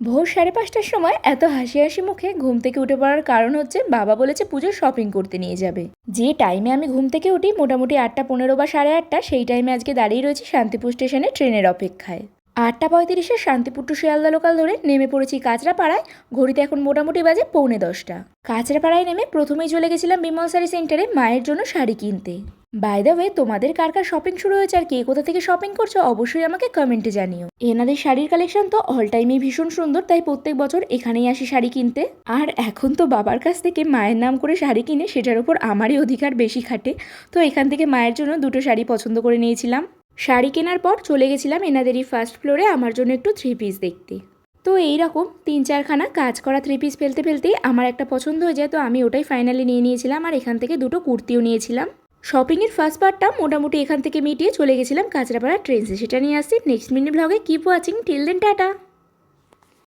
ভোর 5:30টার সময় এত হাসি হাসি মুখে ঘুম থেকে উঠে পড়ার কারণ হচ্ছে বাবা বলেছে পুজোর শপিং করতে নিয়ে যাবে। যে টাইমে আমি ঘুম থেকে উঠি মোটামুটি 8:15 বা 8:30, সেই টাইমে আজকে দাঁড়িয়ে রয়েছি শান্তিপুর স্টেশনে ট্রেনের অপেক্ষায়। 8:35-এ শান্তিপুর টু শিয়ালদা লোকাল ধরে নেমে পড়েছি কাঁচরাপাড়ায়। ঘড়িতে এখন মোটামুটি বাজে 9:45। কাঁচরাপাড়ায় নেমে প্রথমেই চলে গেছিলাম বিমল শাড়ি সেন্টারে মায়ের জন্য শাড়ি কিনতে। বাই দ্য ওয়ে, তোমাদের কার কার শপিং শুরু হয়েছে আর কে কোথা থেকে শপিং করছো অবশ্যই আমাকে কমেন্টে জানিও। এনাদের শাড়ির কালেকশন তো অল টাইমই ভীষণ সুন্দর, তাই প্রত্যেক বছর এখানেই আসি শাড়ি কিনতে। আর এখন তো বাবার কাছ থেকে মায়ের নাম করে শাড়ি কিনে সেটার উপর আমারই অধিকার বেশি খাটে। তো এখান থেকে মায়ের জন্য দুটো শাড়ি পছন্দ করে নিয়েছিলাম। শাড়ি কেনার পর চলে গেছিলাম এনাদেরই ফার্স্ট ফ্লোরে আমার জন্য একটু 3 পিস দেখতে। তো এইরকম 3-4খানা কাজ করা 3 পিস ফেলতে ফেলতেই আমার একটা পছন্দ হয়ে যায়, তো আমি ওটাই ফাইনালি নিয়ে নিয়েছিলাম। আর এখান থেকে দুটো কুর্তিও নিয়েছিলাম। শপিংয়ের ফার্স্ট পার্টটা মোটামুটি এখান থেকে মিটিয়ে চলে গেছিলাম কাঁচরাপাড়া ট্রেন্সে। সেটা নিয়ে আসছি নেক্সট মিনি ব্লগে। Keep watching till then, tata.